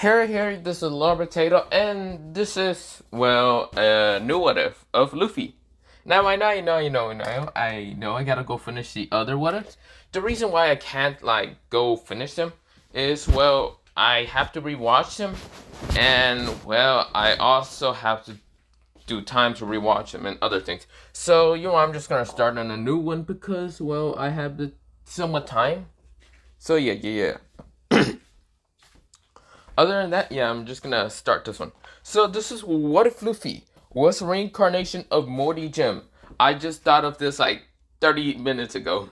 Harry, this is Lord Potato, and this is, well, a new what if of Luffy. Now, I know I gotta go finish the other what ifs. The reason why I can't, like, go finish them is, well, I have to rewatch them, and, well, I also have to do time to rewatch them and other things. So, I'm just gonna start on a new one because, well, I have the somewhat time. So, yeah. Other than that, yeah, I'm just gonna start this one. So this is what if Luffy was reincarnation of Mori Gem. I just thought of this like 30 minutes ago.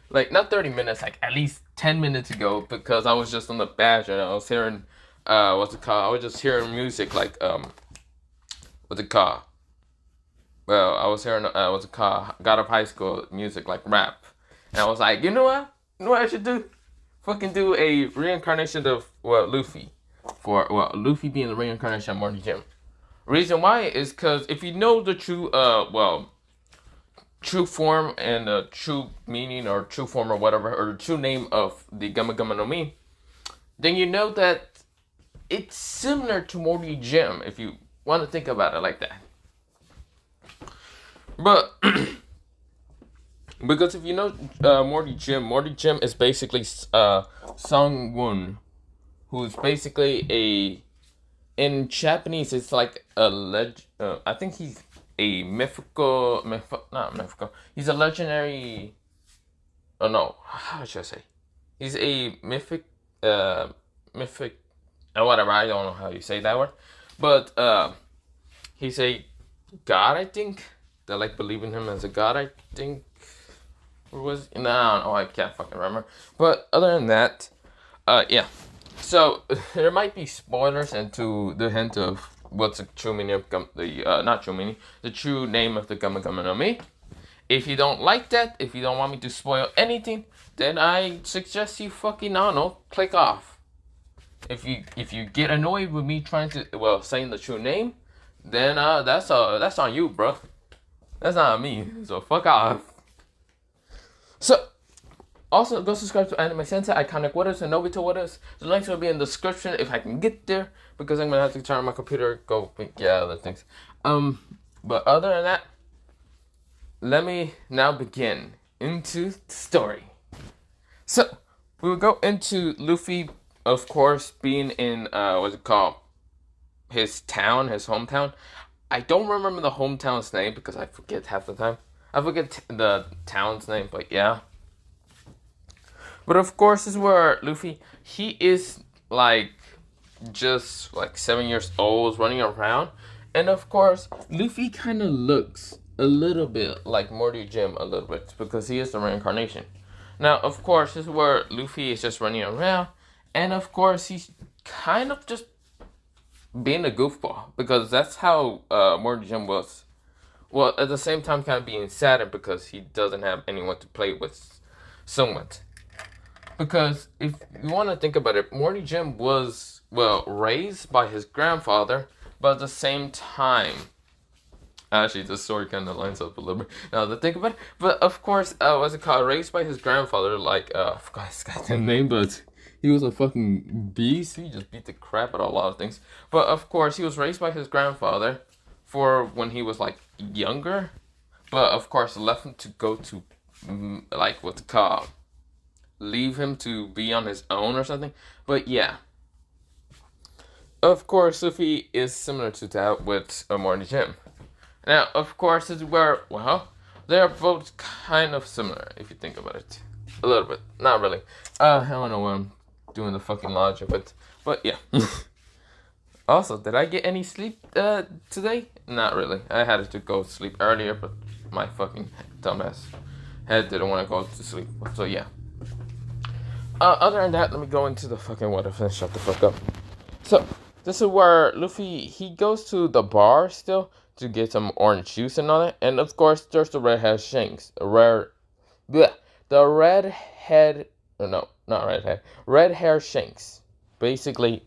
Like not 30 minutes, like at least 10 minutes ago because I was just on the badge and I was hearing what's it called? I was just hearing music like what's it called? Well, I was hearing what's it called? Got up high school music like rap. And I was like, you know what? You know what I should do? Fucking do a reincarnation of, well, Luffy. For, well, Luffy being the reincarnation of Mori Gem. Reason why is because if you know the true, true form and the true meaning or true form or whatever, or the true name of the Gama Gama no Mi, then you know that it's similar to Mori Gem if you want to think about it like that. But because if you know Mori Gem is basically Sangwon, who's basically in Japanese it's like a I think he's a not mythical. He's a legendary. Oh no, how should I say? He's a mythic, whatever. I don't know how you say that word, but he's a god. I think they like believe in him as a god. I think. Or was no, I don't know. I can't fucking remember. But other than that, yeah. So there might be spoilers into the hint of what's the true meaning of not true meaning, the true name of the Gama Gama no Mi. If you don't like that, if you don't want me to spoil anything, then I suggest you fucking I don't know, click off. If you get annoyed with me trying to saying the true name, then that's on you, bro. That's not on me. So fuck off. So, also go subscribe to Anime Sensei, Iconic What Is, and Nobita What Is. The links will be in the description if I can get there, because I'm gonna have to turn on my computer, other things. But other than that, let me now begin into the story. So, we will go into Luffy, of course, being in, what's it called? His town, his hometown. I don't remember the hometown's name because I forget half the time. I forget the town's name, but yeah. But of course, this is where Luffy, he is like just like 7 years old, running around. And of course, Luffy kind of looks a little bit like Mori Gem a little bit because he is the reincarnation. Now, of course, this is where Luffy is just running around. And of course, he's kind of just being a goofball because that's how Mori Gem was. Well, at the same time, kind of being saddened because he doesn't have anyone to play with somewhat. Because if you want to think about it, Mori Gem was, well, raised by his grandfather, but at the same time, actually, the story kind of lines up a little bit now to think about it. But of course, what's it called? Raised by his grandfather, like, I forgot his goddamn name, but he was a fucking beast. He just beat the crap out of a lot of things. But of course, he was raised by his grandfather for when he was like younger, but of course left him to go to like what's it called, leave him to be on his own or something. But yeah, of course Luffy is similar to that with Mori Gem. Now of course this is where, well, they're both kind of similar if you think about it a little bit, not really. I don't know why I'm doing the fucking logic, but yeah. Also, did I get any sleep today? Not really. I had to go to sleep earlier, but my fucking dumbass head didn't want to go to sleep. So yeah. Other than that, let me go into the fucking what if and shut the fuck up. So, this is where Luffy, he goes to the bar still to get some orange juice and all that. And of course, there's the redhead Shanks. Red hair Shanks. Basically,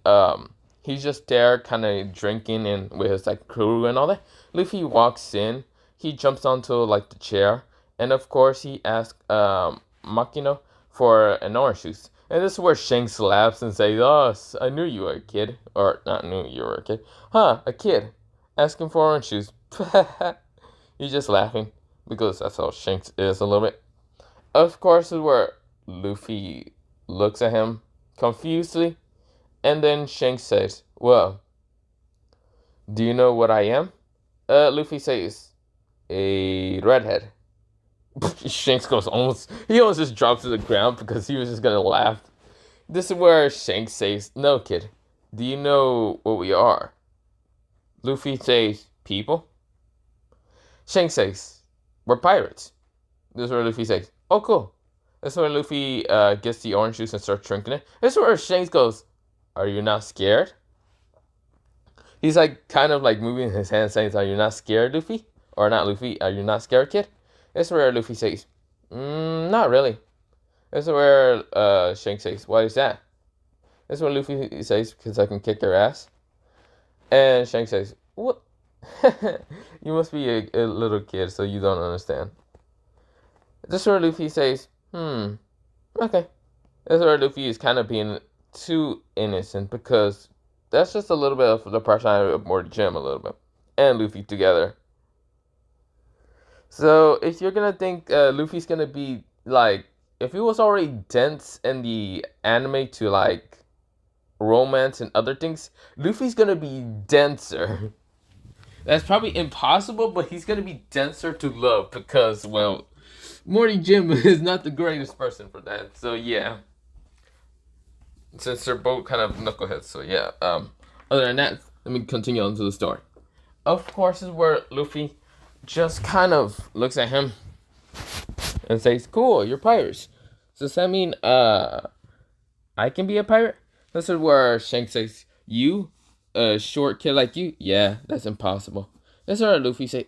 he's just there kind of drinking and with his like crew and all that. Luffy walks in. He jumps onto like the chair. And of course he asks Makino for an orange juice. And this is where Shanks laughs and says, "Oh, I knew you were a kid. Or, not knew you were a kid. Huh, a kid. Asking for orange shoes." He's just laughing. Because that's how Shanks is a little bit. Of course, this is where Luffy looks at him confusedly. And then Shanks says, "Well, do you know what I am?" Luffy says, "A redhead." Shanks he almost just drops to the ground because he was just gonna laugh. This is where Shanks says, "No, kid. Do you know what we are?" Luffy says, "People." Shanks says, "We're pirates." This is where Luffy says, "Oh, cool." This is where Luffy gets the orange juice and starts drinking it. This is where Shanks goes, "Are you not scared?" He's like kind of like moving his hand saying, "Are you not scared, Luffy?" Or not Luffy, "Are you not scared, kid?" This is where Luffy says, "Not really." This is where Shanks says, "Why is that?" This is what Luffy says, "Because I can kick their ass." And Shanks says, "What?" You must be a little kid, so you don't understand. This is where Luffy says, okay. This is where Luffy is kind of being too innocent, because that's just a little bit of the personality of Mori Jim a little bit. And Luffy together. So, if you're gonna think Luffy's gonna be, like, if he was already dense in the anime to, like, romance and other things, Luffy's gonna be denser. That's probably impossible, but he's gonna be denser to love because, well, Mori Jim is not the greatest person for that. So, yeah. Since they're both kind of knuckleheads, so yeah. Other than that, let me continue on to the story. Of course, is where Luffy just kind of looks at him and says, "Cool, you're pirates. So does that mean I can be a pirate?" This is where Shanks says, "You, a short kid like you? Yeah, that's impossible." This is where Luffy says,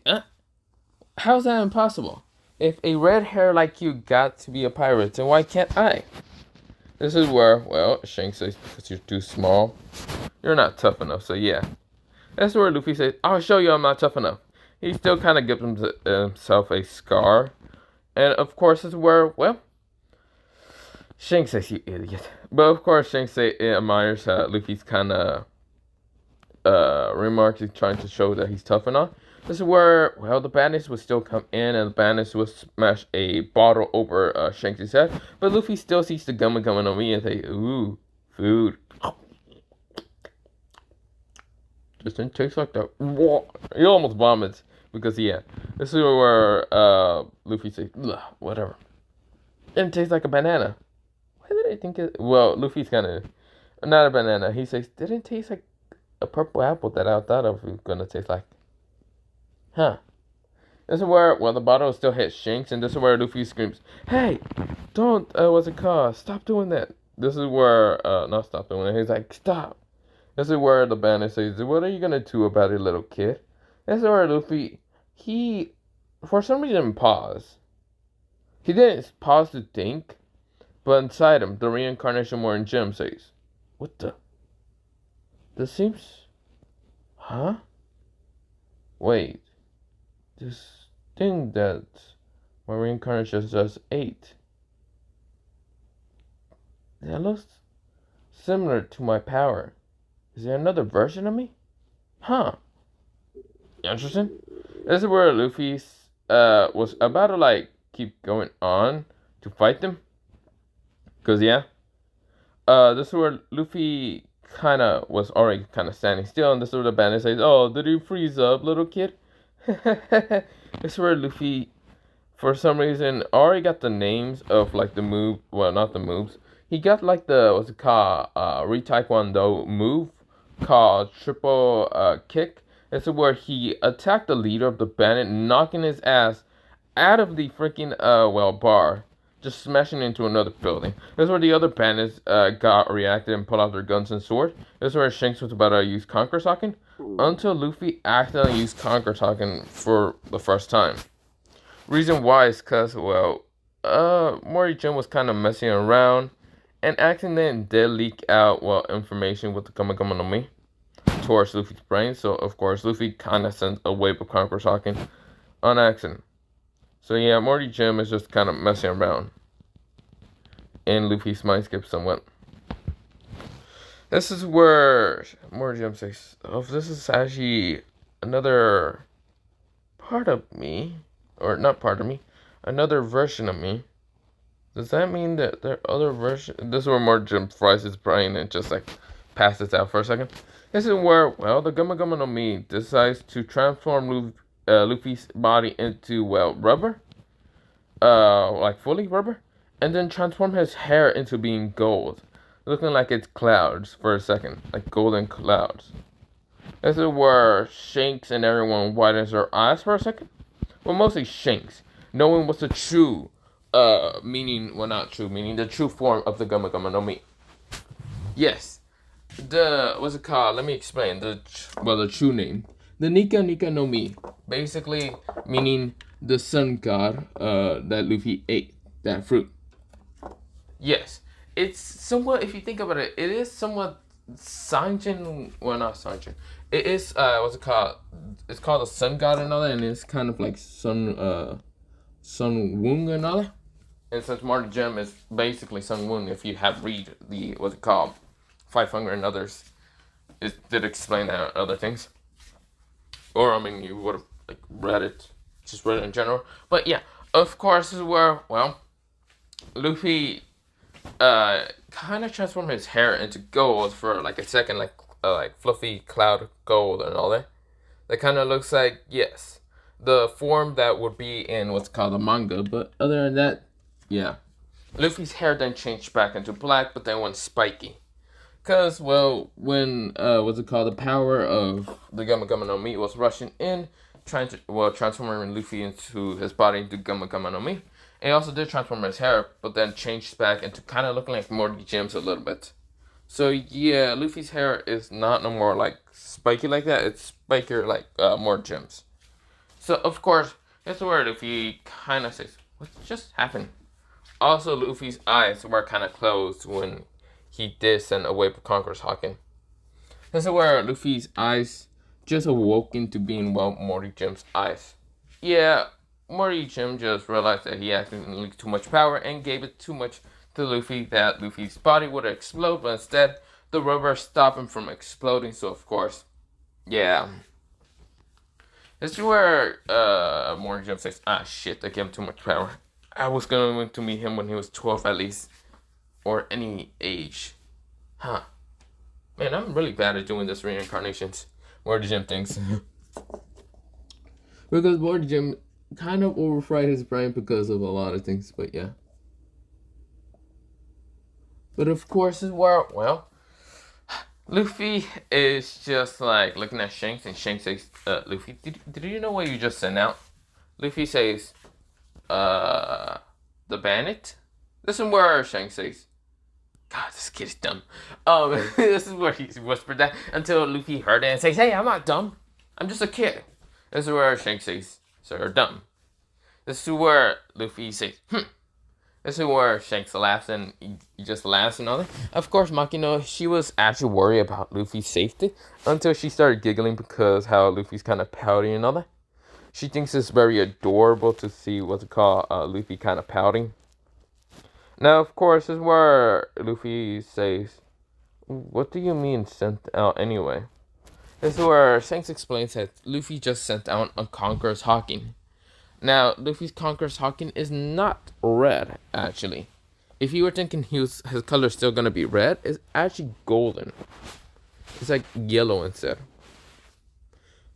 "How's that impossible? If a red hair like you got to be a pirate, then why can't I?" This is where, well, Shanks says, "Because you're too small. You're not tough enough, so yeah." That's where Luffy says, "I'll show you I'm not tough enough." He still kind of gives himself a scar. And of course, this is where, well, Shanks says, "You idiot." But of course, Shanks admires Luffy's kind of remarks. He's trying to show that he's tough enough. This is where, well, the bandits would still come in, and the bandits would smash a bottle over Shanks' head. But Luffy still sees the gummy coming on me and say, "Ooh, food." Doesn't taste like that. He almost vomits because, yeah, this is where Luffy says, "Whatever. It didn't taste like a banana." Why did I think it? Well, Luffy's kind of not a banana. He says, "Didn't taste like a purple apple that I thought of was gonna taste like." Huh. This is where, well, the bottle still hits Shanks, and this is where Luffy screams, "Hey, don't, what's it called? Stop doing that." This is where, not stop doing it. He's like, "Stop." This is where the bandit says, "What are you gonna do about it, little kid?" This is where Luffy, he, for some reason, paused. He didn't pause to think, but inside him, the Reincarnation Mori Jim says, "What the? This seems, huh? Wait. This thing that my Reincarnation just ate, that looks similar to my power. Is there another version of me? Huh. Interesting." This is where Luffy was about to, like, keep going on to fight them. Because, yeah. This is where Luffy kind of was already kind of standing still. And this is where the bandit says, "Oh, did you freeze up, little kid?" This is where Luffy, for some reason, already got the names of, like, the move. Well, not the moves. He got, like, the, what's it called? Re-Taekwondo move called triple kick. This is where he attacked the leader of the bandit, knocking his ass out of the freaking, bar. Just smashing into another building. This is where the other bandits got reacted and pulled out their guns and swords. This is where Shanks was about to use Conquer Talking, until Luffy accidentally used Conquer Talking for the first time. Reason why is because, well, Mori Jim was kind of messing around and accidentally did leak out, well, information with the Gama Gama no Mi towards Luffy's brain. So, of course, Luffy kind of sent a wave of Conquer Talking on accident. So, yeah, Mori Jim is just kind of messing around. in Luffy's mindscape somewhat. This is where more Gem says, oh, this is actually another part of me, or not part of me, another version of me. Does that mean that there are other versions? This is where more Gem fries his brain and just like passes out for a second. This is where, well, the Gumma Gumma no Mi decides to transform Luffy's body into, well, rubber. Like fully rubber. And then transform his hair into being gold. Looking like it's clouds for a second. Like golden clouds. This is where Shanks and everyone widens their eyes for a second. Well, mostly Shanks. Knowing what's the true, meaning, well, not true, meaning the true form of the Gumma Gumma no Mi. Yes. What's it called? Let me explain. The true name. The Nika Nika no Mi. Basically, meaning the sun god, that Luffy ate. That fruit. Yes. It's somewhat, if you think about it, it is somewhat Sanjin. Well, not Sanjin. It is, what's it called? It's called the sun god and all that, and it's kind of like Sun Wung and all that. And since Marty Gem is basically Sun Wung, if you have read the, what's it called? 500 and others, it did explain that other things. Or, I mean, you would have, like, read it in general. But, yeah, of course, is where, well, Luffy kind of transformed his hair into gold for like a second, like fluffy cloud gold and all that. That kind of looks like, yes, the form that would be in what's called a manga. But other than that, yeah, Luffy's hair then changed back into black, but then went spiky. Cause, well, when what's it called, the power of the Gumma Gumma no Mi was rushing in, trying to, well, transforming Luffy into his body into Gumma Gumma no Mi. And he also did transform his hair, but then changed back into kind of looking like Morty Gems a little bit. So yeah, Luffy's hair is not no more like spiky like that. It's spikier like more gems. So of course, that's where Luffy kind of says, "What just happened?" Also, Luffy's eyes were kind of closed when he did send away Conqueror's Hawking. This is where Luffy's eyes just awoke into being, well, Morty Gem's eyes. Yeah. Mori Gem just realized that he accidentally leaked too much power and gave it too much to Luffy that Luffy's body would explode, but instead the rubber stopped him from exploding. So of course, yeah, this is where Mori Gem says, "Ah shit, I gave him too much power. I was going to meet him when he was 12 at least, or any age, huh? Man, I'm really bad at doing this reincarnations." Mori Gem thinks because Mori Gem kind of overfried his brain because of a lot of things, but yeah. But of course, is where, well, Luffy is just like looking at Shanks, and Shanks says, Luffy, did you know what you just sent out? Luffy says, the bandit? This is where Shanks says, God, this kid is dumb. This is where he whispered that until Luffy heard it and says, hey, I'm not dumb. I'm just a kid. This is where Shanks says, so you're dumb. This is where Luffy says, This is where Shanks laughs and he just laughs and all that. Of course, Makino, she was actually worried about Luffy's safety until she started giggling because how Luffy's kind of pouty and all that. She thinks it's very adorable to see what's it called, Luffy kind of pouting. Now, of course, this is where Luffy says, what do you mean sent out anyway? This is where Shanks explains that Luffy just sent out a Conqueror's Hawking. Now, Luffy's Conqueror's Hawking is not red, actually. If you were thinking his color is still going to be red, it's actually golden. It's like yellow instead.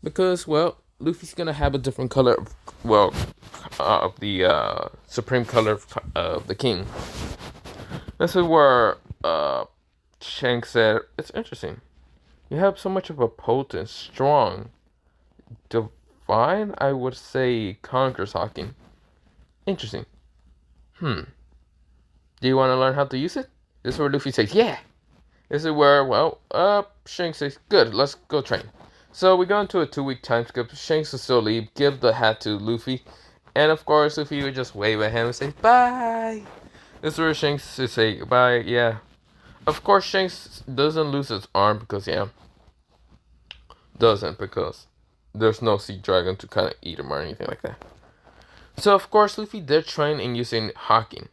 Because, well, Luffy's going to have a different color, well, of the supreme color of the king. This is where Shanks said, it's interesting. You have so much of a potent, strong, divine, I would say, Conqueror's Hawking. Interesting. Do you want to learn how to use it? This is where Luffy says, yeah. This is where, well, Shanks says, good, let's go train. So we go into a 2-week time skip. Shanks will still leave, give the hat to Luffy. And of course, Luffy would just wave at him and say, bye. This is where Shanks would say, bye, yeah. Of course, Shanks doesn't lose his arm because, yeah. Doesn't because there's no sea dragon to kind of eat him or anything like that. So, of course, Luffy did train in using Hawking.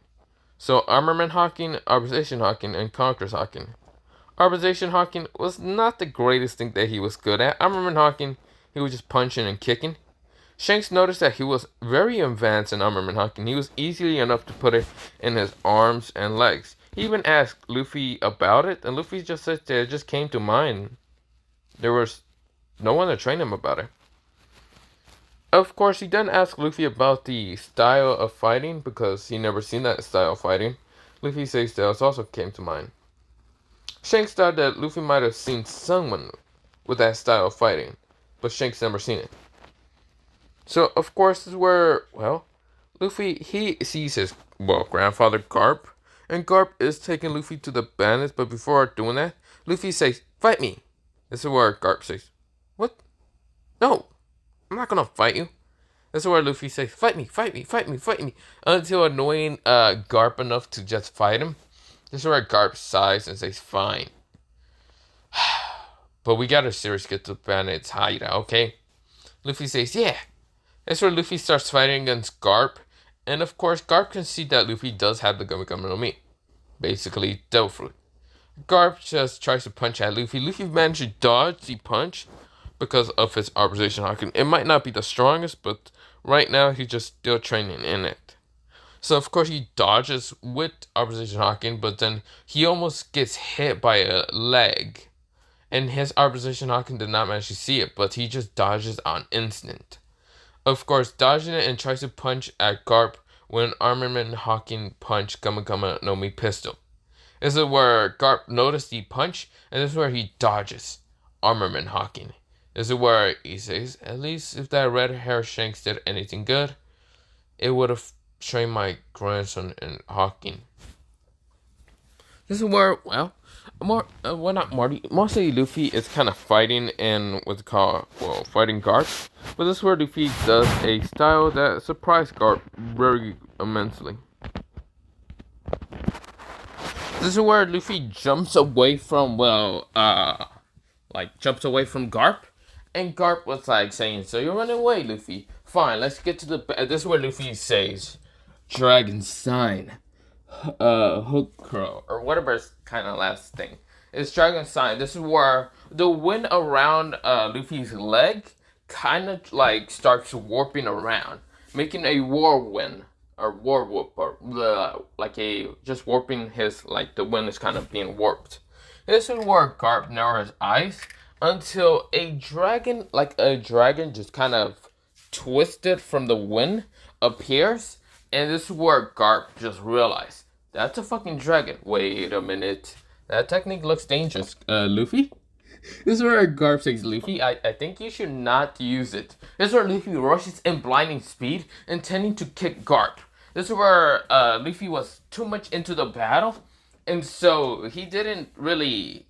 So armament hawking, arbitration hawking, and conquerors hawking. Arbitration hawking was not the greatest thing that he was good at. Armament hawking, he was just punching and kicking. Shanks noticed that he was very advanced in armament hawking. He was easily enough to put it in his arms and legs. He even asked Luffy about it, and Luffy just said that it just came to mind. There was no one to train him about it. Of course, he then asked Luffy about the style of fighting because he never seen that style of fighting. Luffy says that also came to mind. Shanks thought that Luffy might have seen someone with that style of fighting, but Shanks never seen it. So, of course, this is where, Luffy, he sees his, grandfather Garp, and Garp is taking Luffy to the bandits, but before doing that, Luffy says, "Fight me." This is where Garp says, "What? No, I'm not gonna fight you." This is where Luffy says, "Fight me, fight me, fight me, fight me," until annoying Garp enough to just fight him. This is where Garp sighs and says, "Fine." But we gotta seriously get to the bandits' hideout, okay? Luffy says, "Yeah." That's where Luffy starts fighting against Garp. And of course, Garp can see that Luffy does have the Gummy no Mi. Basically, doubtfully. Garp just tries to punch at Luffy. Luffy managed to dodge the punch because of his arbitration hawking. It might not be the strongest, but right now he's just still training in it. So of course he dodges with arbitration hawking, but then he almost gets hit by a leg. And his arbitration hawking did not manage to see it, but he just dodges on instant. Of course, dodging it and tries to punch at Garp with an armament hawking punch Gummy no Mi pistol. This is where Garp noticed the punch, and this is where he dodges armament hawking. This is where he says, "At least if that red hair Shanks did anything good, it would have trained my grandson in hawking." This is where, not Marty, mostly Luffy is kind of fighting in what's called, fighting Garp. But this is where Luffy does a style that surprised Garp very immensely. This is where Luffy jumps away from, jumps away from Garp. And Garp was like saying, "So you're running away, Luffy? Fine, let's get to the..." This is where Luffy says, "Dragon sign. Hook crow," or whatever's kind of last thing. It's Dragon sign. This is where the wind around Luffy's leg kind of like starts warping around, making a whirlwind or war whoop, or just warping his, the wind is kind of being warped. This is where Garp narrows his eyes until a dragon just kind of twisted from the wind appears, and this is where Garp just realized, that's a fucking dragon. Wait a minute. That technique looks dangerous, Luffy. This is where Garp says, "Luffy, I think you should not use it." This is where Luffy rushes in blinding speed, intending to kick Garp. This is where Luffy was too much into the battle, and so he didn't really...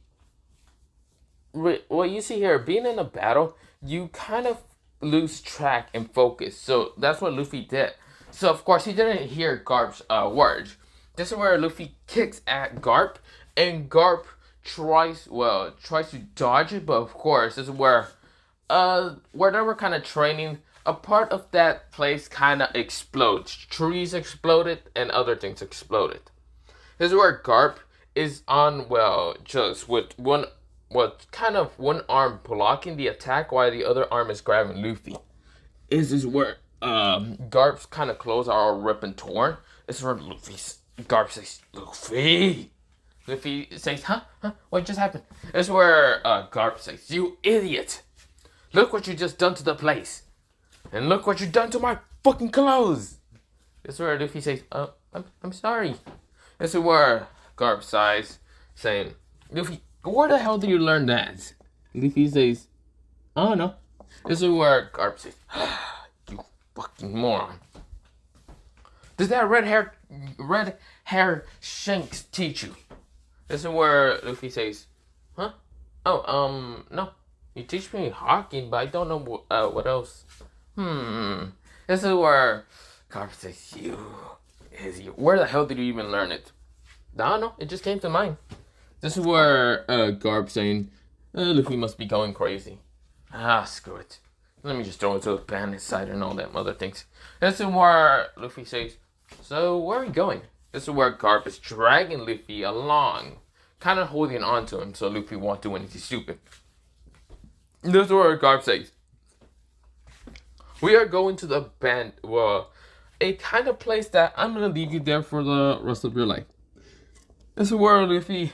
Well, you see here, being in a battle, you kind of lose track and focus. So that's what Luffy did. So of course he didn't hear Garp's words. This is where Luffy kicks at Garp, and Garp tries to dodge it, but of course this is where they were kind of training, a part of that place kind of explodes. Trees exploded and other things exploded. This is where Garp is on, just with one arm blocking the attack while the other arm is grabbing Luffy. This is where Garp's kind of clothes are all ripped and torn. This is where Garp says, "Luffy." Luffy says, huh? What just happened? This is where Garp says, "You idiot! Look what you just done to the place. And look what you done to my fucking clothes." This is where Luffy says, I'm sorry." This is where Garp sighs, saying, "Luffy, where the hell did you learn that?" Luffy says, "I don't know." This is where Garp says, "You fucking moron. Did that red hair Shanks teach you?" This is where Luffy says, "Huh? Oh, no. You teach me hawking, but I don't know what else." This is where Garp says, "You idiot. Where the hell did you even learn it?" "I don't know. It just came to mind." This is where Garp saying, "Luffy must be going crazy. Screw it. Let me just throw it to the bandit side and all that other things." This is where Luffy says, "So where are we going?" This is where Garp is dragging Luffy along, kind of holding on to him so Luffy won't do anything stupid. This is where Garp says, "We are going to the a kind of place that I'm gonna leave you there for the rest of your life." This is where Luffy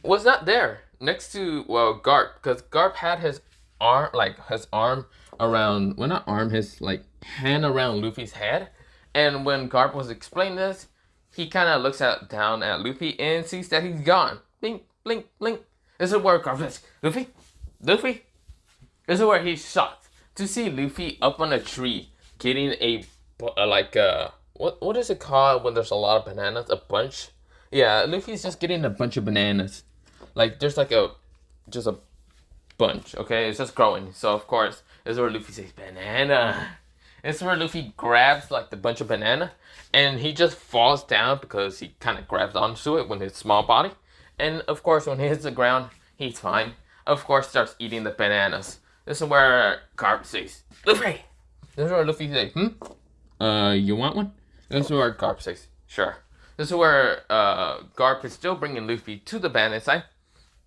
was not there next to Garp, because Garp had his arm around, well, not arm, his hand around Luffy's head, and when Garp was explaining this, he kind of looks down at Luffy and sees that he's gone. Blink, blink, blink. This is where Garp says, "Luffy, Luffy." This is where he's shocked to see Luffy up on a tree getting what is it called when there's a lot of bananas? A bunch. Yeah, Luffy's just getting a bunch of bananas. There's just a bunch, okay? It's just growing. So, of course, this is where Luffy says, "Banana." This is where Luffy grabs, the bunch of banana, and he just falls down because he kind of grabs onto it with his small body. And, of course, when he hits the ground, he's fine. Of course, starts eating the bananas. This is where Garp says, "Luffy!" This is where Luffy says, "You want one?" This is where Garp says, "Sure." This is where Garp is still bringing Luffy to the bandit side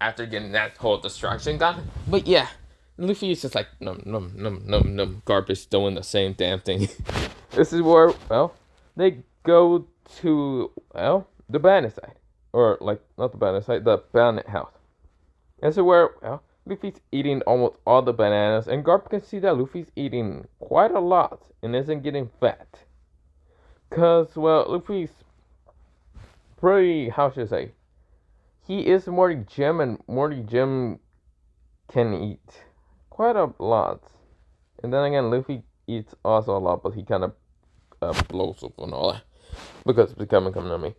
after getting that whole distraction gone. But yeah, Luffy is just like, num, num, num, num, num. Garp is doing the same damn thing. This is where, they go to, the bandit side. Or, not the bandit side, the bandit house. This is where, Luffy's eating almost all the bananas, and Garp can see that Luffy's eating quite a lot and isn't getting fat. Because, Luffy's pretty, how should I say, he is Mori Jim, and Mori Jim can eat quite a lot. And then again, Luffy eats also a lot, but he kind of blows up and all that because it's becoming coming on me.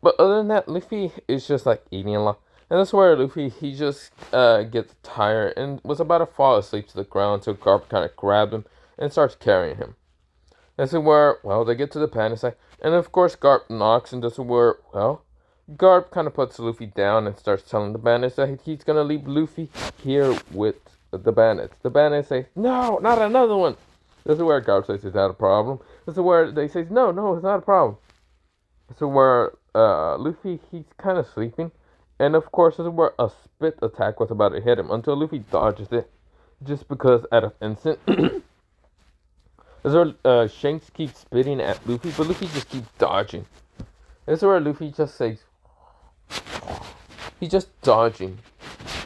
But other than that, Luffy is just eating a lot. And that's where Luffy, he just gets tired and was about to fall asleep to the ground until Garp kind of grabbed him and starts carrying him. This is where, they get to the panic side. And of course, Garp knocks, and this is where, Garp kind of puts Luffy down and starts telling the bandits that he's going to leave Luffy here with the bandits. The bandits say, "No, not another one." This is where Garp says, "Is that a problem?" This is where they say, No, it's not a problem." This is where Luffy, he's kind of sleeping. And of course, this is where a spit attack was about to hit him until Luffy dodges it. Just because out of instant. This is where Shanks keeps spitting at Luffy, but Luffy just keeps dodging. This is where Luffy just says, he's just dodging.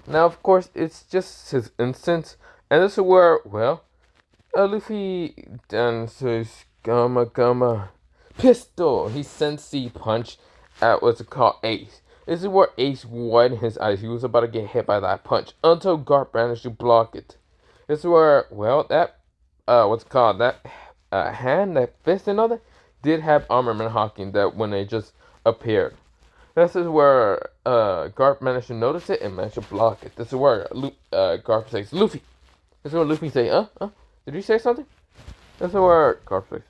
Now, of course, it's just his instance. And this is where, Luffy then says, "Gamma, gamma. Pistol!" He sends the punch at what's it called, Ace. This is where Ace widened his eyes. He was about to get hit by that punch until Garp managed to block it. This is where, that, that hand, that fist and all that, did have armament hawking that when they just appeared. This is where Garp managed to notice it and managed to block it. This is where Garp says, "Luffy." This is where Luffy says, Did you say something? This is where Garp says,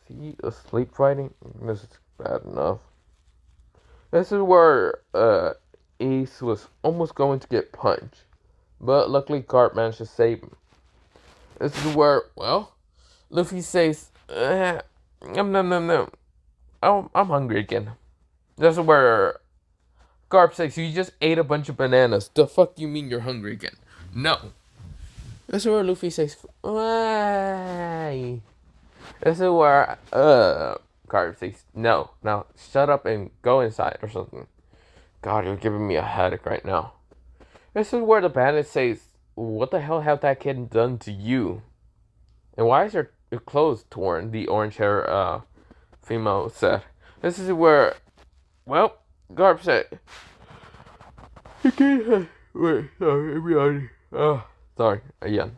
"Is he asleep fighting? This is bad enough." This is where Ace was almost going to get punched, but luckily Garp managed to save him. This is where, Luffy says, "No. I'm hungry again." This is where Garp says, "You just ate a bunch of bananas. The fuck you mean you're hungry again?" No. This is where Luffy says, "Why?" This is where Garp says, No, shut up and go inside or something. God, you're giving me a headache right now. This is where the bandit says, "What the hell have that kid done to you? And why is your clothes torn?" The orange hair female said. This is where, Garp said, "Wait, sorry, everybody. Sorry, Yan,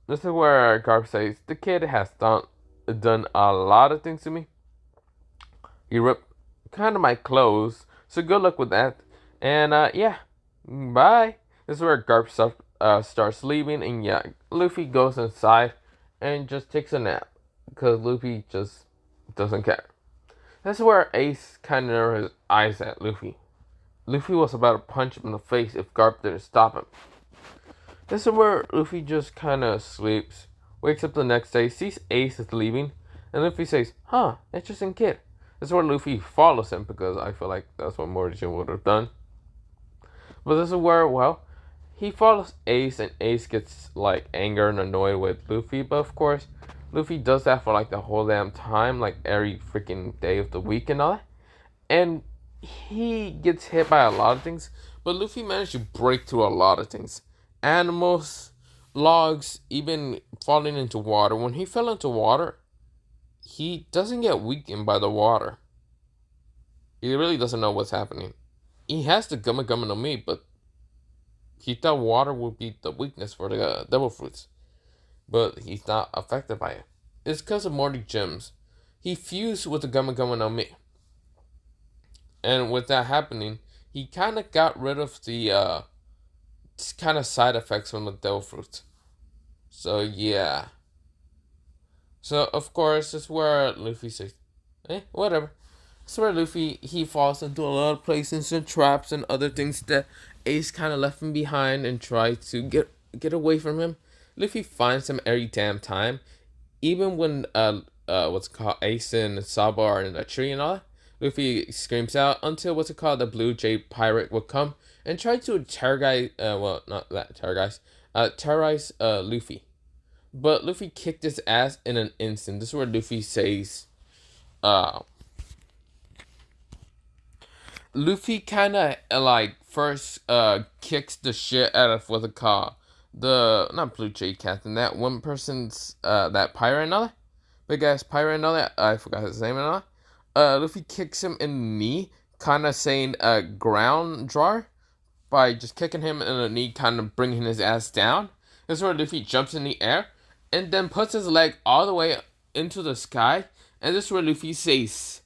this is where Garp says, "The kid has done a lot of things to me. He ripped kind of my clothes, so good luck with that. And bye." This is where Garp starts leaving, and Luffy goes inside and just takes a nap because Luffy just doesn't care. This is where Ace kind of narrowed his eyes at Luffy. Luffy was about to punch him in the face if Garp didn't stop him. This is where Luffy just kind of sleeps, wakes up the next day, sees Ace is leaving, And Luffy says, huh, interesting kid. That's where Luffy follows him because I feel like that's what Mori would have done. But this is where, well, he follows Ace and Ace gets like angry and annoyed with Luffy. But of course, Luffy does that for like the whole damn time, like every freaking day of the week and all that. And he gets hit by a lot of things. But Luffy managed to break through a lot of things. Animals, logs, even falling into water. When he fell into water, he doesn't get weakened by the water. He really doesn't know what's happening. He has the Gumma Gumma no Mi, but he thought water would be the weakness for the devil fruits. But he's not affected by it. It's because of Morty Gems. He fused with the Gumma Gumma no Mi. And with that happening, he kind of got rid of the kind of side effects from the devil fruits. So yeah. So of course, it's where Luffy says, whatever. It's where Luffy, he falls into a lot of places and traps and other things that Ace kind of left him behind and tried to get away from him. Luffy finds him every damn time. Even when what's it called, Ace and Sabo are in a tree and all that, Luffy screams out until what's it called, the Blue Jay pirate would come and try to terrorize Luffy. But Luffy kicked his ass in an instant. This is where Luffy says, Luffy kind of like first kicks the shit out of what's it called, the not Blue Jay Captain, that one person's that pirate and all that, big ass pirate and all that. I forgot his name and all that. Luffy kicks him in the knee, kind of saying ground drawer by just kicking him in the knee, kind of bringing his ass down. This is where Luffy jumps in the air and then puts his leg all the way into the sky. And this is where Luffy says,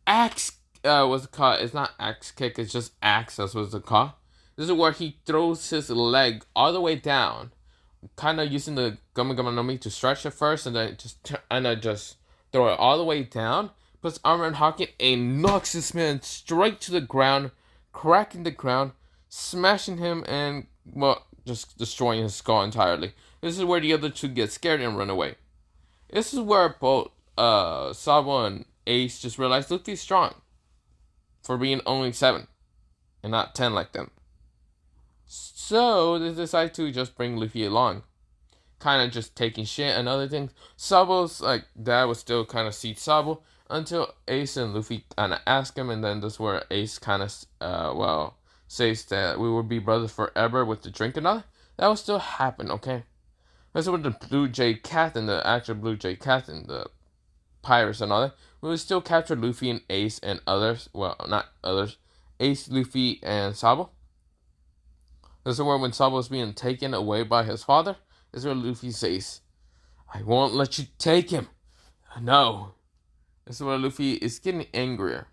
axe, what's it called? It's not axe kick, it's just axe, that's what's it called. This is where he throws his leg all the way down, kind of using the Gumma Gumma no Mi to stretch it first, and then just throw it all the way down, puts armor and Hawking, and knocks this man straight to the ground, cracking the ground, smashing him, and, well, just destroying his skull entirely. This is where the other two get scared and run away. This is where both Sabo and Ace just realize Luffy's strong for being only 7 and not 10 like them. So they decide to just bring Luffy along, kind of just taking shit and other things. Sabo's like dad would still kind of see Sabo until Ace and Luffy kind of ask him, and then this is where Ace kind of says that we will be brothers forever with the drink and all. That will still happen, okay? That's what the Blue Jay Captain, the actual Blue Jay Captain, the pirates and all that, we will still capture Luffy and Ace and others. Well, not others. Ace, Luffy, and Sabo. This is where when Sabo is being taken away by his father, this is where Luffy says, I won't let you take him. No. This is where Luffy is getting angrier.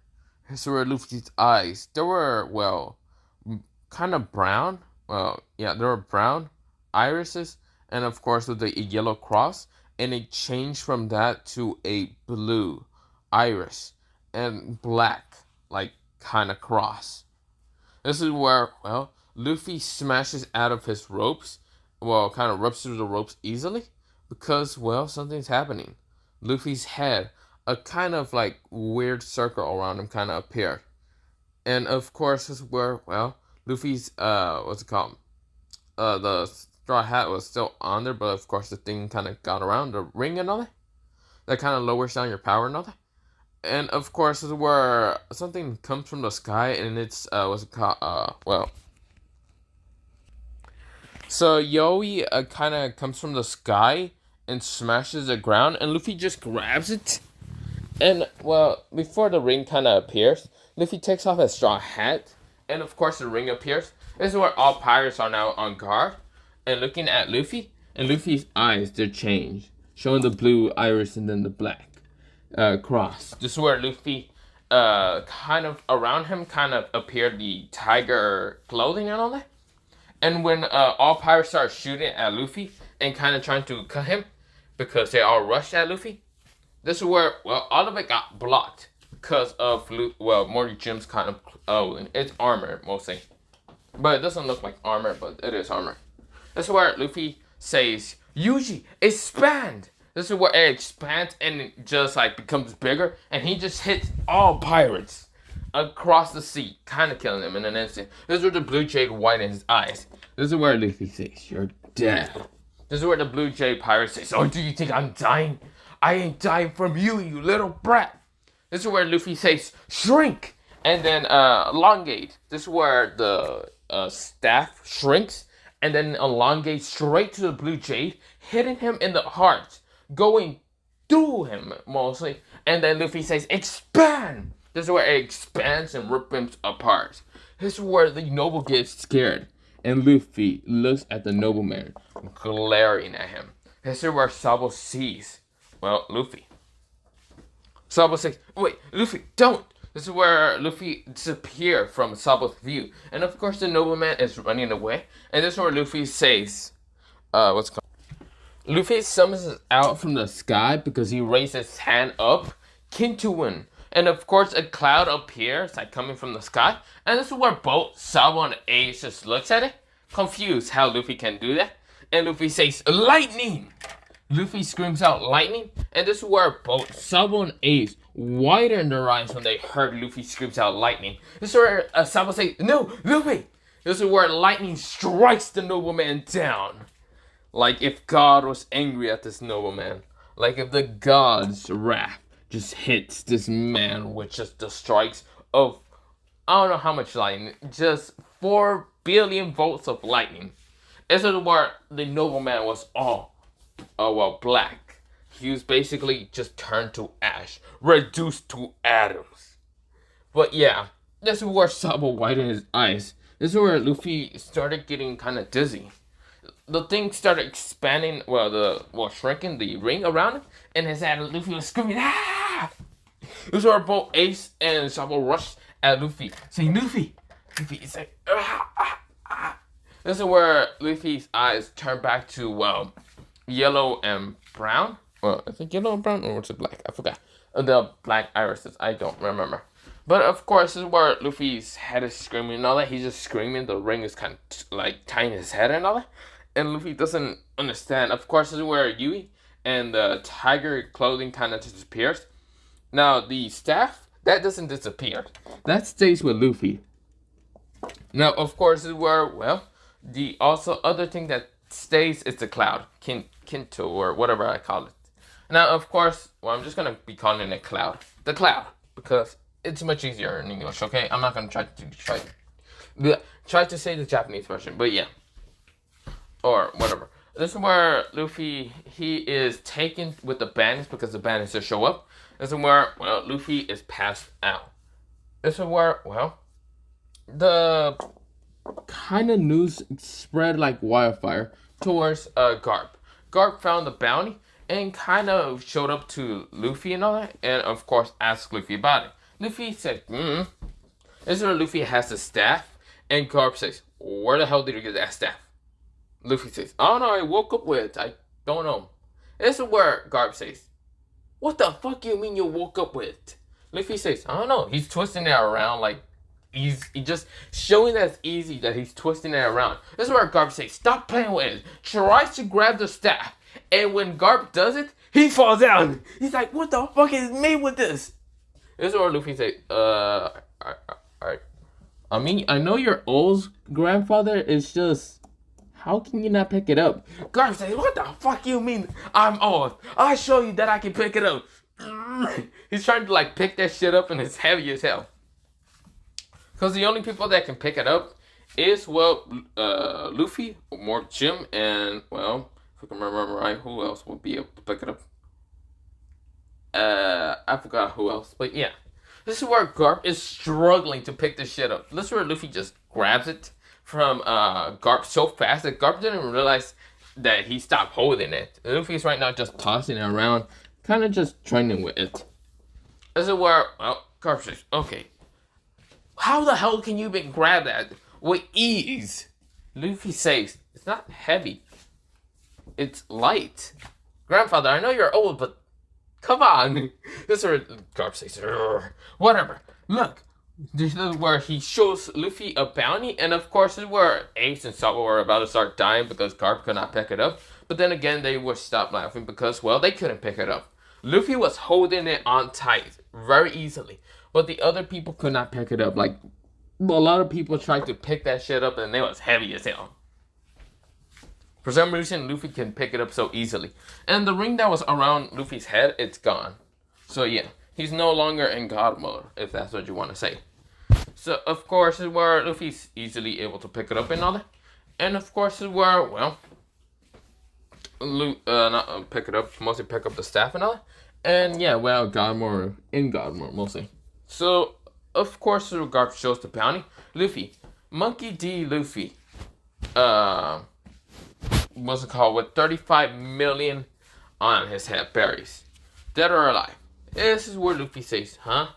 This is where Luffy's eyes, they were, well, kind of brown. Well, yeah, they were brown irises, and of course with the yellow cross, and it changed from that to a blue iris and black, like, kind of cross. This is where, well, Luffy smashes out of his ropes, well, kind of rips through the ropes easily, because, well, something's happening. Luffy's head, a kind of, like, weird circle around him kind of appeared. And, of course, this is where, well, Luffy's, what's it called? The straw hat was still on there, but of course the thing kind of got around the ring and all that. That kind of lowers down your power and all that. And of course, this is where something comes from the sky, and it's, what's it called? So Yoi kind of comes from the sky and smashes the ground, and Luffy just grabs it. And, well, before the ring kind of appears, Luffy takes off his straw hat, and of course the ring appears. This is where all pirates are now on guard and looking at Luffy, and Luffy's eyes, they're changed, showing the blue iris and then the black cross. This is where Luffy, kind of around him kind of appeared the tiger clothing and all that. And when all pirates start shooting at Luffy and kind of trying to cut him because they all rushed at Luffy, this is where, well, all of it got blocked because of, well, Morty Jim's kind of clothing. It's armor mostly, but it doesn't look like armor, but it is armor. This is where Luffy says, Yuji, expand! This is where it expands and it just like becomes bigger, and he just hits all pirates across the sea, kind of killing them in an instant. This is where the blue jade widens his eyes. This is where Luffy says, "You're dead." This is where the blue jade pirate says, "Oh, do you think I'm dying? I ain't dying from you, you little brat." This is where Luffy says, "Shrink," and then elongate. This is where the staff shrinks and then elongates straight to the blue jade, hitting him in the heart, going through him mostly. And then Luffy says, "Expand." This is where it expands and rips him apart. This is where the noble gets scared, and Luffy looks at the nobleman, glaring at him. This is where Sabo sees, well, Luffy. Sabo says, "Wait, Luffy, don't!" This is where Luffy disappears from Sabo's view. And of course the nobleman is running away. And this is where Luffy says, Luffy summons out from the sky because he raised his hand up, Kintuin. And of course a cloud appears, like coming from the sky. And this is where both Sabo and Ace just looks at it, confused how Luffy can do that. And Luffy says, "Lightning!" Luffy screams out lightning, and this is where both Sabo and Ace widen their eyes when they heard Luffy screams out lightning. This is where Sabo says, "No, Luffy!" This is where lightning strikes the nobleman down. Like if God was angry at this nobleman. Like if the God's wrath just hits this man with just the strikes of, I don't know how much lightning, just 4 billion volts of lightning. This is where the nobleman was all, black. He was basically just turned to ash, reduced to atoms. But yeah, this is where Sabo widened his eyes. This is where Luffy started getting kind of dizzy. The thing started expanding, shrinking the ring around him, and his head, Luffy was screaming, "Ah!" This is where both Ace and Sabo rushed at Luffy, saying, "Luffy!" Luffy is like, "Ah, ah, ah." This is where Luffy's eyes turn back to, yellow and brown. Well, I think yellow and brown, or was it black? I forgot. The black irises, I don't remember. But of course, this is where Luffy's head is screaming and all that. He's just screaming. The ring is kind of like tying his head and all that. And Luffy doesn't understand. Of course, this is where Yui and the tiger clothing kind of disappears. Now, the staff, that doesn't disappear. That stays with Luffy. Now, of course, this is where, the also other thing that stays is the cloud. Kinto, or whatever I call it. Now, of course, I'm just going to be calling it cloud. The cloud. Because it's much easier in English, okay? I'm not going to try to say the Japanese version, but yeah. Or whatever. This is where Luffy, he is taken with the bandits because the bandits just show up. This is where, Luffy is passed out. This is where, the kind of news spread like wildfire towards Garp. Garp found the bounty and kind of showed up to Luffy and all that, and of course asked Luffy about it. Luffy said, This is where Luffy has the staff, and Garp says, "Where the hell did you get that staff?" Luffy says, "I don't know, I woke up with it. I don't know." This is where Garp says, "What the fuck you mean you woke up with it?" Luffy says, "I don't know." He's twisting it around like he just showing that it's easy that he's twisting it around. This is where Garp says, "Stop playing with it." Tries to grab the staff. And when Garp does it, he falls down. He's like, "What the fuck is made with this?" This is where Luffy says, I mean, I know your old grandfather is just... How can you not pick it up? Garp says, "What the fuck you mean I'm old? I'll show you that I can pick it up." He's trying to like pick that shit up and it's heavy as hell. Because the only people that can pick it up is, Luffy, more Jim, and, if I can remember right, who else would be able to pick it up? I forgot who else, but yeah. This is where Garp is struggling to pick this shit up. This is where Luffy just grabs it from Garp so fast that Garp didn't even realize that he stopped holding it. Luffy's right now just tossing it around, kind of just training with it. This is where, Garp says, "Okay, how the hell can you even grab that with ease?" Luffy says, "It's not heavy. It's light. Grandfather, I know you're old, but come on." This is where Garp says, "Whatever. Look." This is where he shows Luffy a bounty, and of course this is where Ace and Sabo were about to start dying because Garp could not pick it up. But then again, they would stop laughing because, well, they couldn't pick it up. Luffy was holding it on tight very easily, but the other people could not pick it up. Like, a lot of people tried to pick that shit up, and it was heavy as hell. For some reason, Luffy can pick it up so easily. And the ring that was around Luffy's head, it's gone. So yeah, he's no longer in God mode, if that's what you want to say. So, of course, is where Luffy's easily able to pick it up and all that. And, of course, is where, well, not pick it up, mostly pick up the staff and all that. And, yeah, well, God mode, in God mode, mostly. So, of course, Garp shows the bounty. Luffy, Monkey D. Luffy, what's it called, with 35 million on his head berries. Dead or alive. This is where Luffy says, huh?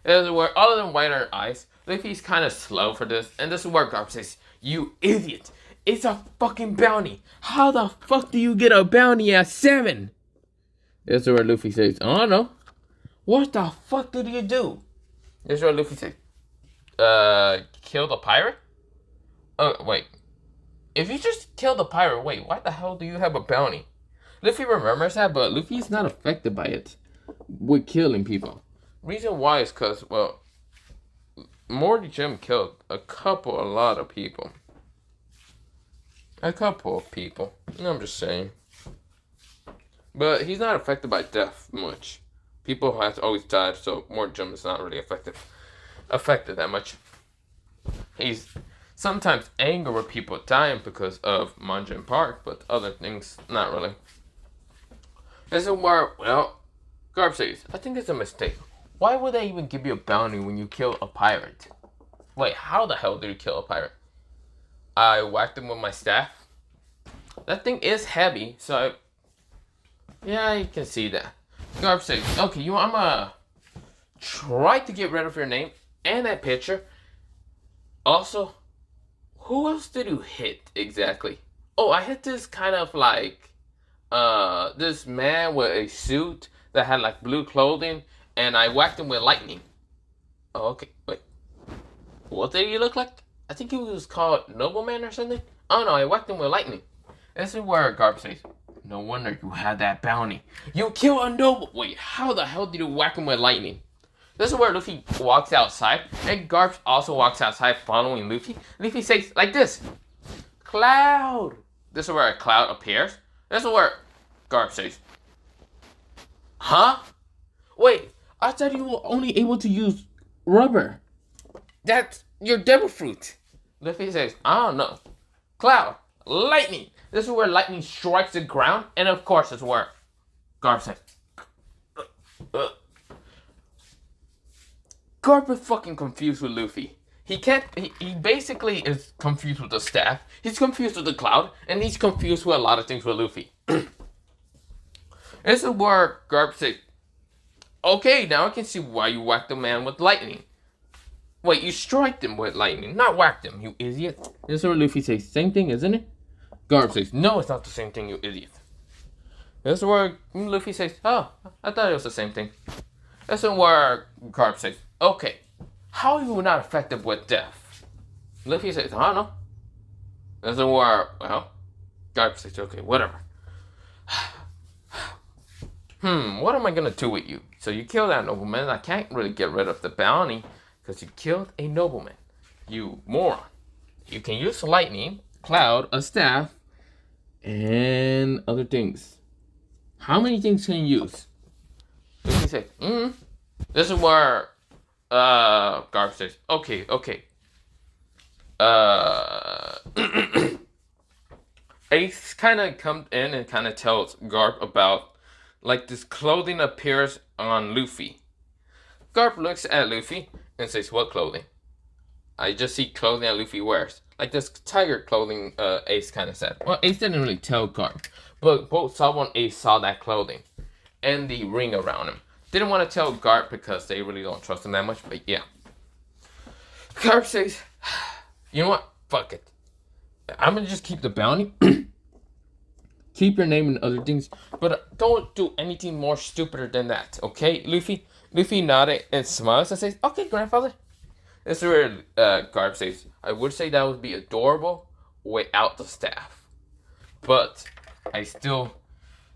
This is where, other than whiter eyes, Luffy's kind of slow for this. And this is where Garp says, you idiot. It's a fucking bounty. How the fuck do you get a bounty at 7? This is where Luffy says, I don't know. What the fuck did you do? This is where Luffy says, kill the pirate? Oh, wait. If you just kill the pirate, wait, why the hell do you have a bounty? Luffy remembers that, but Luffy's not affected by it. With killing people. Reason why is because, well, Mori Jim killed a lot of people. A couple of people. I'm just saying. But he's not affected by death much. People have always died, so Mori Jim is not really affected that much. He's sometimes angry with people dying because of Manjin Park, but other things, not really. This is where, well, Garp says, I think it's a mistake. Why would they even give you a bounty when you kill a pirate? Wait, how the hell did you kill a pirate? I whacked him with my staff. That thing is heavy, so yeah, you can see that. Garp says, okay, I'm gonna try to get rid of your name and that picture. Also, who else did you hit exactly? Oh, I hit this kind of like, this man with a suit that had like blue clothing, and I whacked him with lightning. Oh, okay, wait. What did he look like? I think he was called Nobleman or something. Oh no, I whacked him with lightning. This is where Garp says, no wonder you had that bounty. You killed a noble. Wait, how the hell did you whack him with lightning? This is where Luffy walks outside, and Garp also walks outside following Luffy. Luffy says like this, cloud. This is where a cloud appears. This is where Garp says, huh? Wait, I thought you were only able to use rubber. That's your devil fruit. Luffy says, I don't know. Cloud, lightning. This is where lightning strikes the ground, and of course, it's where Garp says, Garp is fucking confused with Luffy. He basically is confused with the staff, he's confused with the cloud, and he's confused with a lot of things with Luffy. This is where Garp says, okay, now I can see why you whacked the man with lightning. Wait, you striked him with lightning, not whacked him, you idiot. This is where Luffy says, same thing, isn't it? Garp says, no, it's not the same thing, you idiot. This is where Luffy says, oh, I thought it was the same thing. This is where Garp says, okay, how are you not affected with death? Luffy says, I don't know. This is where, well, Garp says, okay, whatever. What am I gonna do with you? So you killed that nobleman. I can't really get rid of the bounty because you killed a nobleman. You moron. You can use lightning, cloud, a staff, and other things. How many things can you use? Luffy says, This is where Garp says, okay. Ace kind of comes in and kind of tells Garp about, like, this clothing appears on Luffy. Garp looks at Luffy and says, what clothing? I just see clothing that Luffy wears. Like this tiger clothing Ace kind of said. Well, Ace didn't really tell Garp, but both Sabo and Ace saw that clothing and the ring around him. Didn't want to tell Garp because they really don't trust him that much, but yeah. Garp says, you know what? Fuck it. I'm going to just keep the bounty. Keep your name and other things, but don't do anything more stupider than that, okay, Luffy? Luffy nodded and smiles and says, okay, grandfather. This is where Garp says, I would say that would be adorable without the staff. But I still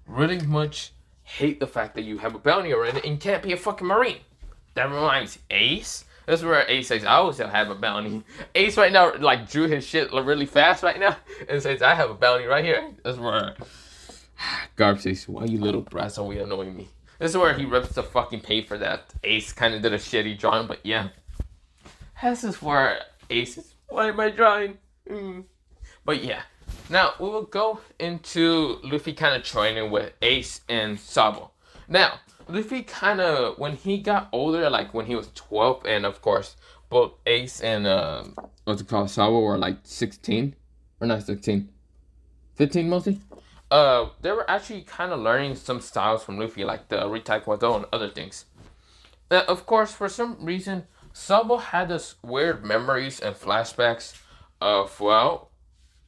really much hate the fact that you have a bounty already and can't be a fucking Marine. That reminds me, Ace. This is where Ace says, I also have a bounty. Ace right now, like, drew his shit really fast right now and says, I have a bounty right here. This is where Garp says, why you little brats always annoying me? This is where he rips the fucking page for that. Ace kind of did a shitty drawing, but yeah. This is where Ace is, why am I drawing? But yeah. Now, we will go into Luffy kind of training with Ace and Sabo. Now, Luffy kind of, when he got older, like when he was 12, and of course, both Ace and, Sabo were like 16, or not 16, 15 mostly. They were actually kind of learning some styles from Luffy, like the Retaekwondo and other things. Of course, for some reason, Sabo had this weird memories and flashbacks of, well,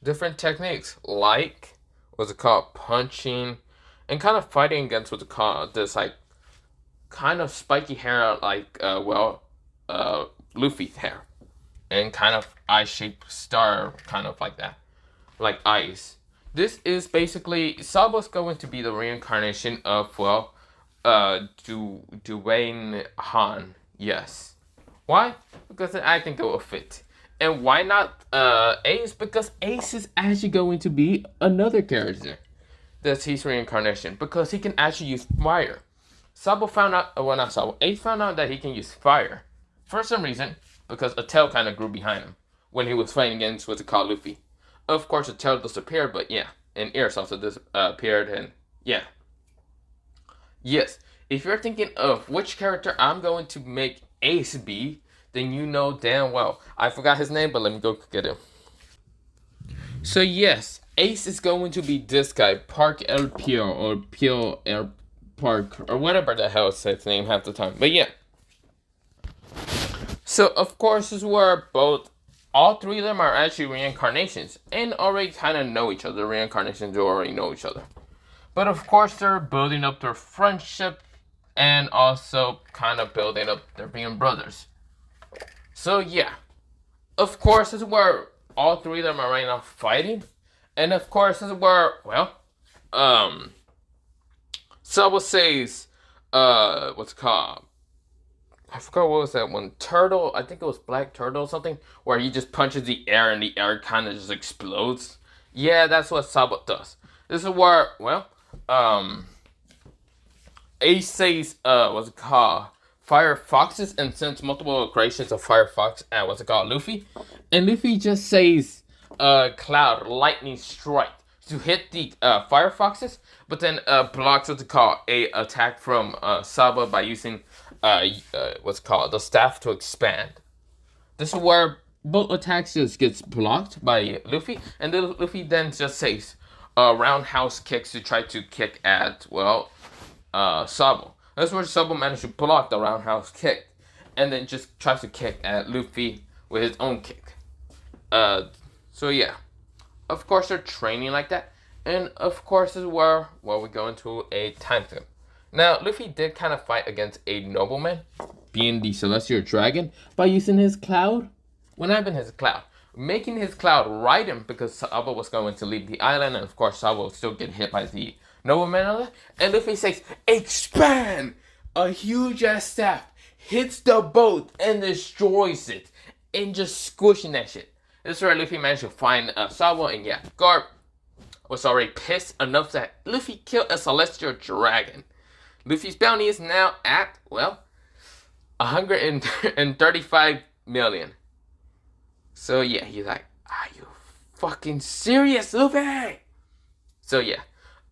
different techniques, like, punching, and kind of fighting against this, like, kind of spiky hair, like, Luffy's hair. And kind of eye-shaped star, kind of like that. Like eyes. This is basically, Sabo's going to be the reincarnation of, Dwayne Han. Yes. Why? Because I think it will fit. And why not Ace? Because Ace is actually going to be another character. That's his reincarnation. Because he can actually use fire. Sabo found out, not Sabo, Ace found out that he can use fire. For some reason, because a tail kind of grew behind him when he was fighting against what's called Luffy. Of course, the tail disappeared, but yeah. And ears also disappeared, and yeah. Yes, if you're thinking of which character I'm going to make Ace be, then you know damn well. I forgot his name, but let me go get him. So yes, Ace is going to be this guy, Park El Pio, or Pio El Park, or whatever the hell it's his name half the time. But yeah. So of course, this is where all three of them are actually reincarnations, and already kind of know each other. Reincarnations do already know each other. But of course, they're building up their friendship, and also kind of building up their being brothers. So yeah, of course, this is where all three of them are right now fighting, and of course, this is where, Sabo says, I forgot what was that one, turtle, I think it was black turtle or something, where he just punches the air and the air kind of just explodes. Yeah, that's what Sabo does. This is where, Ace says, fire foxes, and sends multiple creations of fire fox at Luffy. And Luffy just says, cloud, lightning strike to hit the fire foxes, but then blocks a attack from Sabo by using the staff to expand. This is where both attacks just gets blocked by Luffy, and then Luffy then just says roundhouse kicks to try to kick at Sabo. That's where Sabo managed to block the roundhouse kick, and then just tries to kick at Luffy with his own kick. So yeah, of course they're training like that, and of course this is where we go into a time skip. Now, Luffy did kind of fight against a nobleman, being the Celestial Dragon, by using his cloud. Well, not even his cloud. Making his cloud ride him because Sabo was going to leave the island, and of course Sabo will still get hit by the nobleman. And Luffy says, expand! A huge ass staff hits the boat and destroys it, and just squishing that shit. This is where Luffy managed to find Sabo, and yeah, Garp was already pissed enough that Luffy killed a Celestial Dragon. Luffy's bounty is now at, 135 million. So yeah, he's like, are you fucking serious, Luffy? So yeah,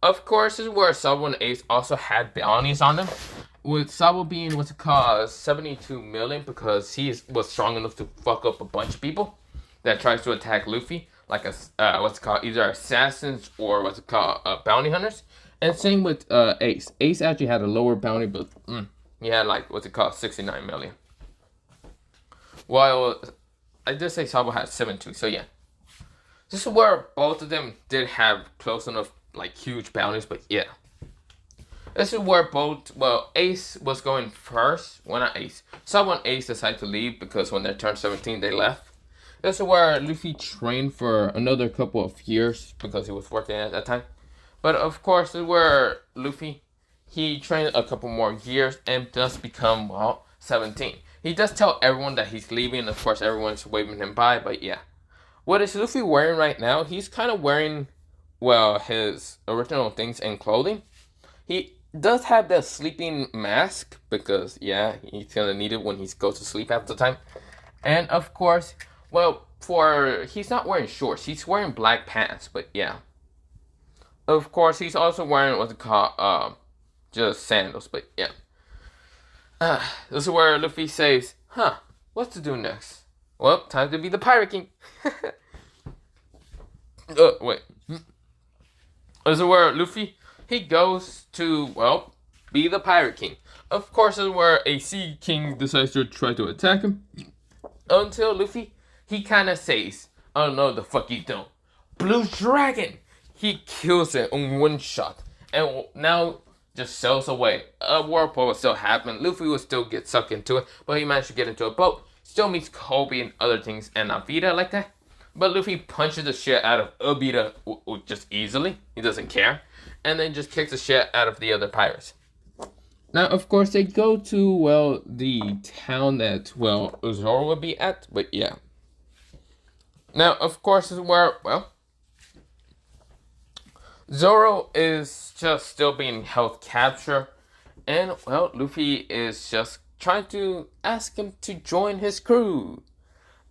of course, this is where Sabo and Ace also had bounties on them. With Sabo being 72 million, because he was strong enough to fuck up a bunch of people that tries to attack Luffy, like either assassins or bounty hunters. And same with Ace. Ace actually had a lower bounty, but he had 69 million. While I did say Sabo had 72, so yeah. This is where both of them did have close enough, huge bounties, but yeah. This is where Ace was going first. Well, not Ace. Sabo and Ace decided to leave because when they turned 17, they left. This is where Luffy trained for another couple of years because he was working at that time. But of course, this is where Luffy, he trained a couple more years and does become, well, 17. He does tell everyone that he's leaving. Of course, everyone's waving him by, but yeah. What is Luffy wearing right now? He's kind of wearing, well, his original things and clothing. He does have the sleeping mask because, yeah, he's going to need it when he goes to sleep half the time. And, of course, well, he's not wearing shorts. He's wearing black pants, but yeah. Of course, he's also wearing what's it called, just sandals, but yeah. This is where Luffy says, what to do next? Well, time to be the Pirate King. Wait. This is where Luffy, he goes to, well, be the Pirate King. Of course, this is where a Sea King decides to try to attack him. Until Luffy, he kind of says, oh no, the fuck you don't. Blue Dragon! He kills it in one shot. And now just sails away. A whirlpool will still happen. Luffy will still get sucked into it. But he managed to get into a boat. Still meets Koby and other things and Abita like that. But Luffy punches the shit out of Abita just easily. He doesn't care. And then just kicks the shit out of the other pirates. Now, of course, they go to, well, the town that, well, Zoro would be at. But yeah. Now, of course, is where, well, Zoro is just still being held capture. And, well, Luffy is just trying to ask him to join his crew.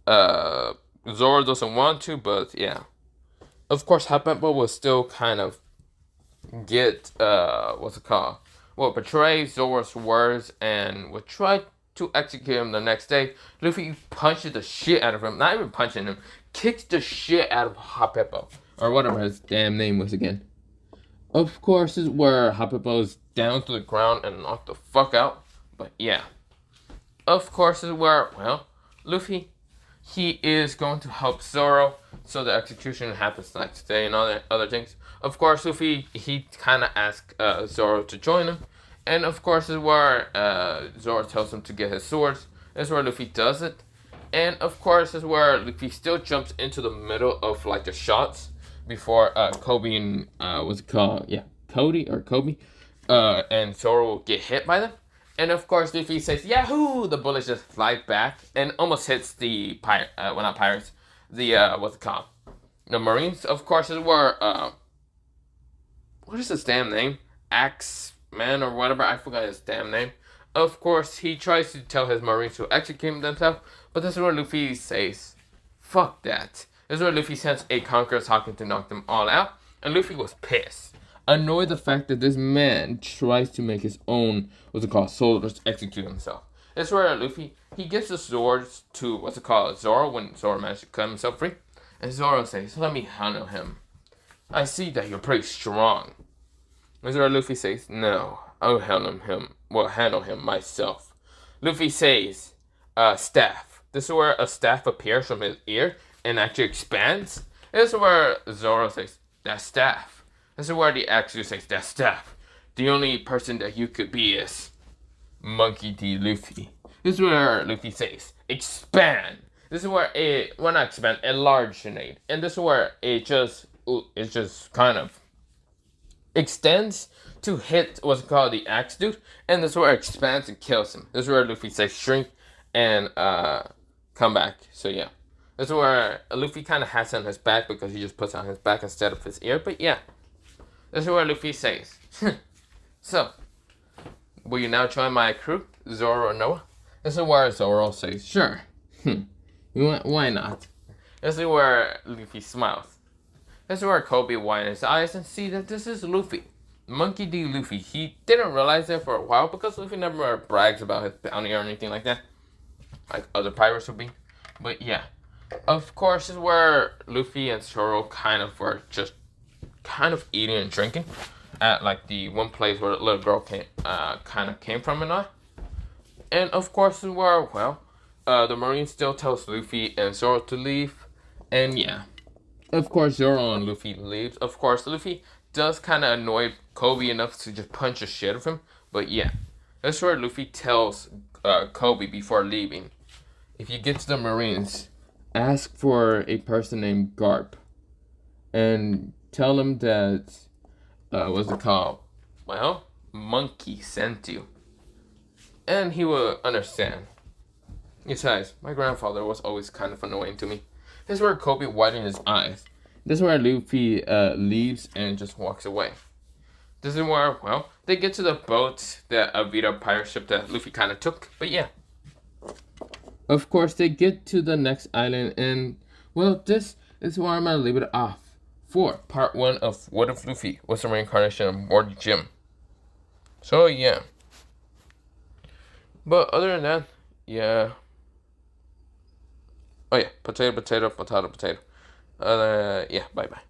Zoro doesn't want to, but yeah. Of course, Happenbo will still kind of get, what's it called? Well, betray Zoro's words and will try to execute him the next day. Luffy punches the shit out of him. Not even punching him. Kicks the shit out of Happenbo. Or whatever his damn name was again. Of course, this is where Happenbo is down to the ground and knocked the fuck out. But yeah. Of course, this is where, well, Luffy, he is going to help Zoro. So the execution happens next day and other things. Of course, Luffy, he kind of asks Zoro to join him. And of course, this is where Zoro tells him to get his swords. This is where Luffy does it. And of course, this is where Luffy still jumps into the middle of like the shots before Koby and what's it called? Yeah, Koby and Zoro will get hit by them. And of course, Luffy says, "Yahoo!" The bullets just fly back and almost hits the not pirates, the what's it called? The Marines. Of course, is where what is his damn name? Axeman or whatever. I forgot his damn name. Of course, he tries to tell his Marines to execute themselves, but this is where Luffy says, "Fuck that." This is where Luffy sends a Conqueror's Hawking to knock them all out, and Luffy was pissed. Annoyed the fact that this man tries to make his own, what's it called, soldiers execute himself. This is where Luffy, he gives the swords to, what's it called, Zoro, when Zoro managed to cut himself free. And Zoro says, "Let me handle him. I see that you're pretty strong." This is where Luffy says, "No, I'll handle him myself." Luffy says, "Staff." This is where a staff appears from his ear and actually expands. This is where Zoro says, "That's staff." This is where the actor says, "That's staff. The only person that you could be is Monkey D. Luffy." This is where Luffy says, "Expand." This is where not expand, enlarge. And this is where it just kind of extends to hit what's called the axe dude. And this is where it expands and kills him. This is where Luffy says shrink and come back. So yeah. This is where Luffy kind of has it on his back because he just puts it on his back instead of his ear. But yeah. This is where Luffy says, "So, will you now join my crew, Zoro or Noah?" This is where Zoro says, "Sure. Why not?" This is where Luffy smiles. This is where Koby winds his eyes and see that this is Luffy. Monkey D. Luffy. He didn't realize that for a while because Luffy never brags about his bounty or anything like that. Like other pirates would be. But yeah. Of course, this is where Luffy and Zoro kind of were just kind of eating and drinking at like the one place where the little girl came from and all. And of course, this is where, well, the Marine still tells Luffy and Zoro to leave. And yeah. Of course, Zoro and Luffy leaves. Of course, Luffy does kind of annoy Koby enough to just punch the shit of him. But yeah. That's where Luffy tells Koby before leaving, "If you get to the Marines, ask for a person named Garp. And tell him that what's it called? Well, Monkey sent you. And he will understand. Besides, my grandfather was always kind of annoying to me. This is where Koby widened his eyes. This is where Luffy leaves and just walks away. This is where, well, they get to the boat, the Avita pirate ship that Luffy kind of took. But yeah. Of course, they get to the next island and, well, this is where I'm going to leave it off. For part 1 of What If Luffy was the reincarnation of Mori Jim. So, yeah. But other than that, yeah. Oh, yeah. Potato. Yeah, bye-bye.